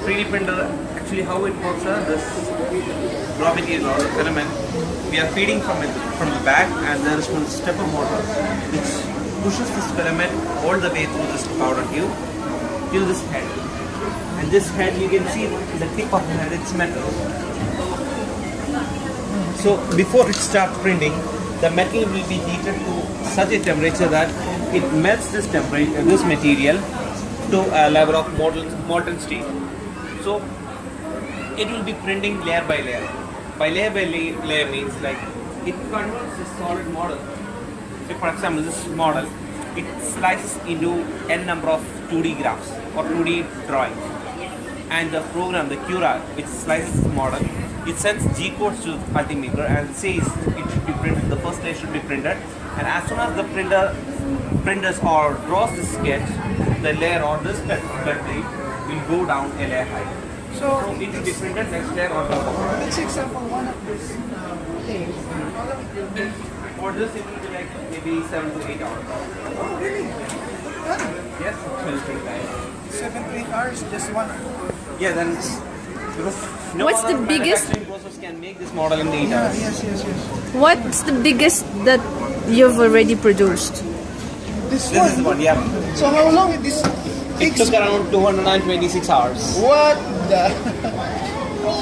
3D printer, actually how it works is this raw material or filament. We are feeding from the back, and there is one stepper motor which pushes this filament all the way through this powder tube till this head. And this head, you can see the tip of the head, it's metal. So before it starts printing, the metal will be heated to such a temperature that it melts this temperature, this material to a level of molten steel. So it will be printing layer by layer. By layer means like it converts this solid model. So for example, this model, it slices into n number of 2D graphs or 2D drawings. And the program, the Cura, which slices the model, it sends G codes to the multimeter and says it should be printed. The first layer should be printed, and as soon as the printers or draws the sketch, the layer or this plate will go down a layer high. So it will be printed next layer on top of it. Let's example one of these things. For this, it will be like maybe 7 to 8 hours. Oh, really? Yes, it will take time. 7 to 8 hours, just one. Yeah, then because no What's the other biggest- manufacturing process can make this model in 8 Yeah, hours. yes. What's the biggest that you've already produced? This This is the one, yeah. So how long it this It takes? took around 226 hours. What the?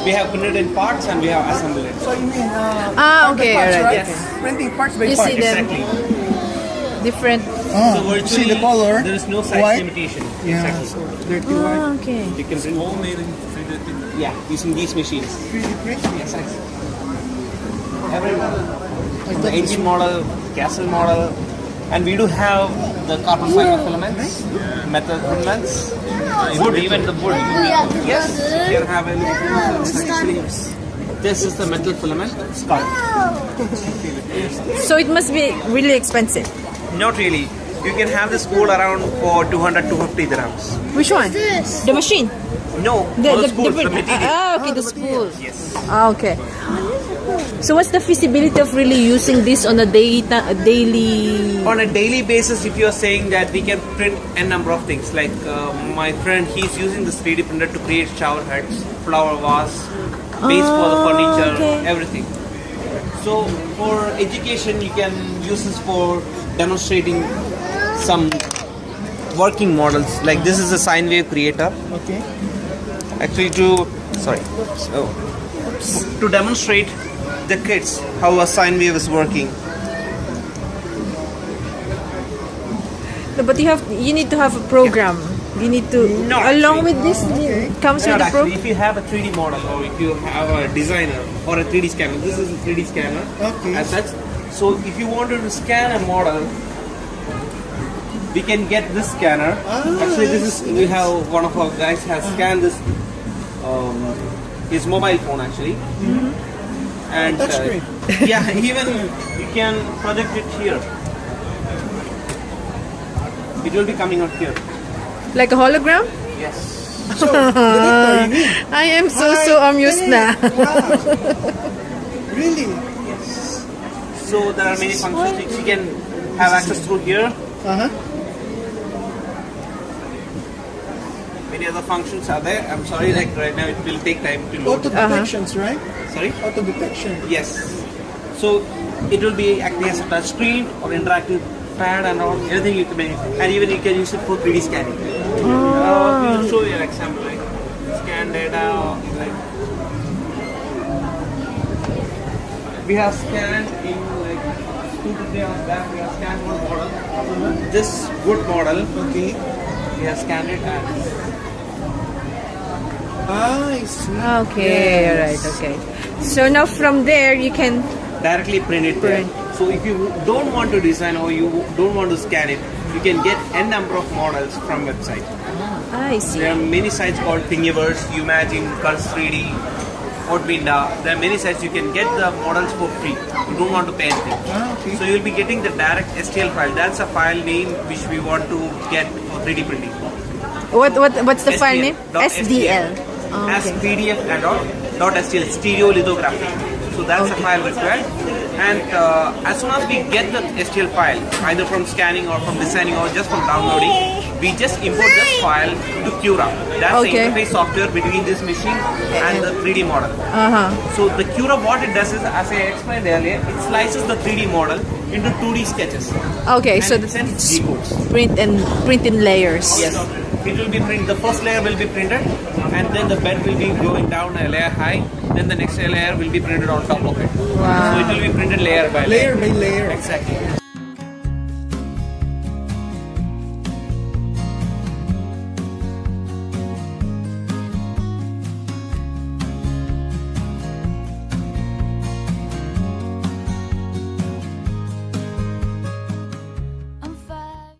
We have printed in parts and we have assembled it. So you mean Ah, all the okay, parts, alright. right? Yes. Printing parts by You parts. see them. Exactly. Different. Oh, So virtually, see the color. there is no size white. limitation. Yeah, Exactly. so dirty white. Ah, okay. You can print homemade in 3D. Yeah, using these machines. 3D print. Yes, every model. Like The that. engine model, castle model, and we do have the carbon fiber filaments, metal filaments, wood, even the wood. Yes, you can have a This is the metal filament skull. So it must be really expensive. Not really. You can have this spool around for 200 to 50 dirhams. Which one? The machine. No, for the spools, the material. Okay, the spool. Yes. Ah, okay. So what's the feasibility of really using this on a daily? On a daily basis, if you are saying that we can print a number of things, like my friend, he's using this 3D printer to create shower heads, flower vase, base for the furniture, okay. everything. So for education, you can use this for demonstrating some working models. Like this is a sine wave creator. Okay. Actually, to demonstrate the kids how a sine wave is working. No, but you need to have a program. You need to Not along actually. with this it comes with Not the actually, program. if you have a 3D model or if you have a designer or a 3D scanner, this is a 3D scanner Okay. as such. So if you wanted to scan a model, we can get this scanner. Actually, this is we have one of our guys has scanned this his mobile phone actually. And Touchscreen. yeah, even you can project it here. It will be coming out here. Like a hologram? Yes. So the doctor, you mean? I am so amused now. Wow. Really? So there are many functions which you can have access through here. Uh-huh. Many other functions are there. I'm sorry, like right now it will take time to load. Auto detections, right? Sorry? Auto detection. Yes. So it will be acting as a touch screen or interactive pad and all, anything you can make. And even you can use it for 3D scanning. We will show you an example, like scan data, like we have scanned in like 2 to 3 hours back, we have scanned one model. This wood model, Okay. we have scanned it and I see. Okay, alright, okay. So now from there you can directly print it there. So if you don't want to design or you don't want to scan it, you can get n number of models from website. I see. There are many sites called Thingiverse, Umagine, Curse 3D, Outbinda. There are many sites you can get the models for free. You don't want to pay anything. Okay. So you'll be getting the direct STL file. That's a file name which we want to get for 3D printing. What's the file name? Dot SDL. Oh, As okay. PDF and all. .stl, stereo lithography. So that's a file required. And as soon as we get the STL file, either from scanning or from designing or just from downloading, we just import this file to Cura. That's the Okay. interface software between this machine and the 3D model. So the Cura, what it does is, as I explained earlier, it slices the 3D model into 2D sketches. Okay, And so it sends it's G-codes. print in layers. Yes, it will be printed. The first layer will be printed, and then the bed will be going down a layer high. Then the next layer will be printed on top of it. Wow. So it will be printed layer by layer. Layer by layer. Exactly.